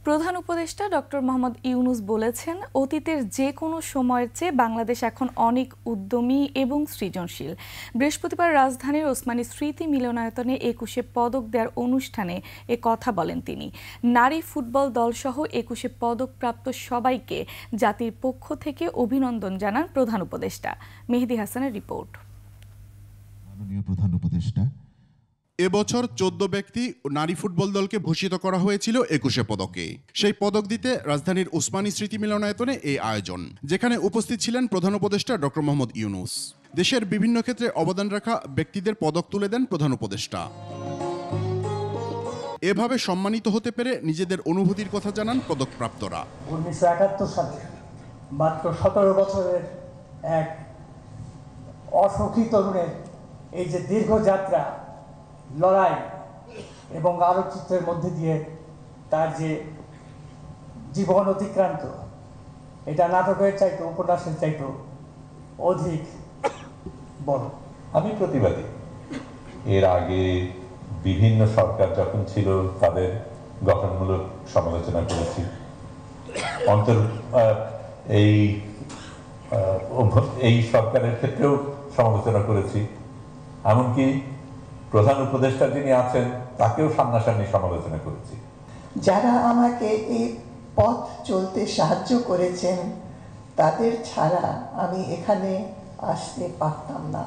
প্রধান উপদেষ্টা ডক্টর মোহাম্মদ ইউনূস বলেছেন, অতীতের যে কোনো সময়ের চেয়ে বাংলাদেশ এখন অনেক উদ্যমী এবং সৃজনশীল। বৃহস্পতিবার রাজধানীর ওসমানী স্মৃতি মিলনায়তনে ২১শে পদক দেওয়ার অনুষ্ঠানে এ কথা বলেন তিনি। নারী ফুটবল দলসহ ২১শে পদকপ্রাপ্ত সবাইকে জাতির পক্ষ থেকে অভিনন্দন জানান প্রধান উপদেষ্টা। মেহেদী হাসানের রিপোর্ট। মাননীয় প্রধান উপদেষ্টা, এবছর ১৪ ব্যক্তি নারী ফুটবল দলকে ভূষিত করা হয়েছিল ২১শে পদকে। সেই পদক দিতে রাজধানীর ওসমানী স্মৃতি মিলনায়তনে এই আয়োজন, যেখানে উপস্থিত ছিলেন প্রধান উপদেষ্টা ডক্টর মোহাম্মদ ইউনূস। দেশের বিভিন্ন ক্ষেত্রে অবদান রাখা ব্যক্তিদের পদক তুলে দেন প্রধান উপদেষ্টা। এভাবে সম্মানিত হতে পেরে নিজেদের অনুভূতির কথা জানান পদকপ্রাপ্তরা। ১৯৭১ সালে মাত্র ১৭ বছরের এক অসুখী তরুণের এই যে দীর্ঘ যাত্রা, লড়াই এবং আলোকচিত্রের মধ্যে দিয়ে তার যে জীবন অতিক্রান্ত, এটা নাটকের চাইতে, উপন্যাসের চাইতে অধিক বড়। আমি প্রতিবাদী। এর আগে বিভিন্ন সরকার যখন ছিল তাদের গঠনমূলক সমালোচনা করেছি, এই সরকারের ক্ষেত্রেও সমালোচনা করেছি, এমনকি প্রধান উপদেষ্টা যিনি আছেন তাকেও সামনাসামনি সমালোচনা করেছি। যারা আমাকে এই পথ চলতে সাহায্য করেছেন তাদের ছাড়া আমি এখানে আসতে পারতাম না।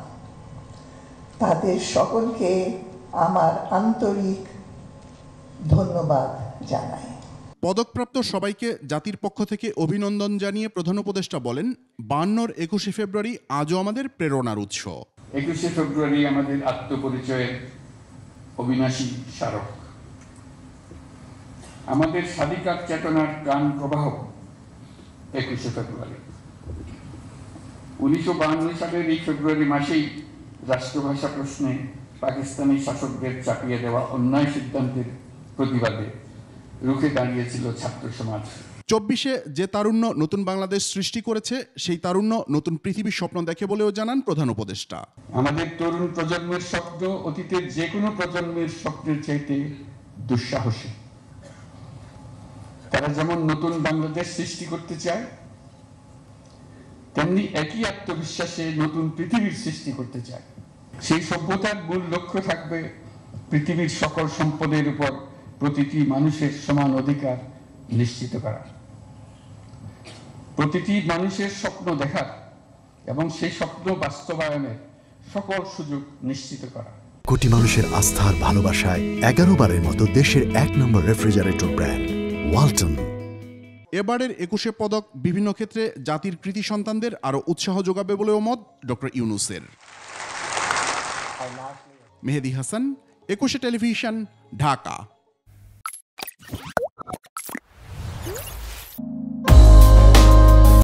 তাদের সকলকে আমার আন্তরিক ধন্যবাদ জানাই। পদকপ্রাপ্ত সবাইকে জাতির পক্ষ থেকে অভিনন্দন জানিয়ে প্রধান উপদেষ্টা বলেন, ৫২-র ২১শে ফেব্রুয়ারি আজও আমাদের প্রেরণার উৎস। ২১শে ফেব্রুয়ারি আমাদের আত্মপরিচয়ের অবিনাশী স্মারক, আমাদের স্বাধিকার চেতনার গান প্রবাহ। ২১শে ফেব্রুয়ারি ১৯৫২ সালের এই ফেব্রুয়ারি মাসেই রাষ্ট্রভাষা প্রশ্নে পাকিস্তানি শাসকদের চাপিয়ে দেওয়া অন্যায় সিদ্ধান্তের প্রতিবাদে রুখে দাঁড়িয়েছিল ছাত্র সমাজ। ২৪শে যে তারুণ্য নতুন বাংলাদেশ সৃষ্টি করেছে, সেই তারুণ্য নতুন পৃথিবীর স্বপ্ন দেখে বলেও জানান প্রধান উপদেষ্টা। আমাদের তরুণ প্রজন্মের স্বপ্ন অতীতের যে কোনো প্রজন্মের স্বপ্নের চাইতে দুঃসাহসী। তারা যেমন নতুন বাংলাদেশ সৃষ্টি করতে চায়, তেমনি একই আত্মবিশ্বাসে নতুন পৃথিবীর সৃষ্টি করতে চায়। সেই সভ্যতার মূল লক্ষ্য থাকবে পৃথিবীর সকল সম্পদের উপর প্রতিটি মানুষের সমান অধিকার নিশ্চিত করা, প্রতিটি মানুষের স্বপ্ন দেখার এবং সেই স্বপ্ন বাস্তবায়নের সকল সুযোগ নিশ্চিত করা। কোটি মানুষের আস্থার ভালোবাসায় ১১ বারের মতো দেশের ১ নম্বর রেফ্রিজারেটর ব্র্যান্ড ওয়ালটন। এবারের ২১শে পদক বিভিন্ন ক্ষেত্রে জাতির কৃতি সন্তানদের আরও উৎসাহ যোগাবে বলেও মত ডক্টর ইউনূসের। মেহেদী হাসান, ২১শে টেলিভিশন, ঢাকা।